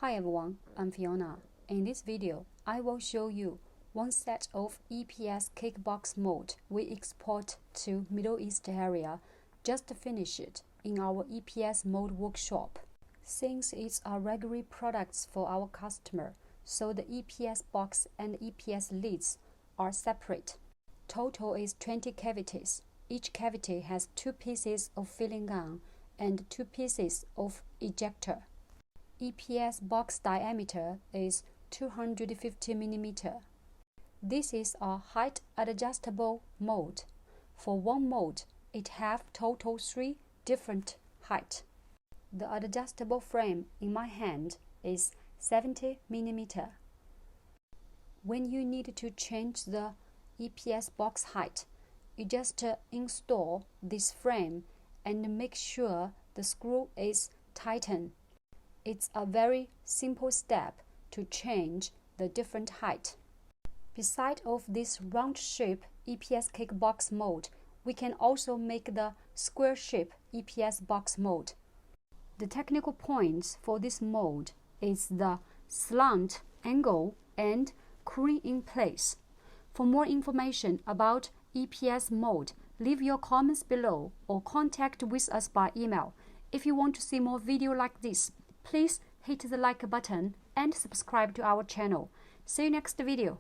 Hi everyone, I'm Fiona. In this video, I will show you one set of EPS cake box mold we export to Middle East area, just finished in our EPS mold workshop. Since it's our regular products for our customer, so the EPS box and EPS lids are separate. Total is 20 cavities. Each cavity has 2 pieces of filling gun and 2 pieces of ejector. EPS box diameter is 250 mm. This is a height adjustable mold. For one mold, it have total 3 different height. The adjustable frame in my hand is 70 mm. When you need to change the EPS box height, you just install this frame and make sure the screw is tightened. It's a very simple step to change the different height. Beside of this round shape EPS cake box mold, we can also make the square shape EPS box mold. The technical points for this mold is the slant angle and cooling in place. For more information about EPS mold, leave your comments below or contact with us by email. If you want to see more video like this, please hit the like button and subscribe to our channel. See you next video.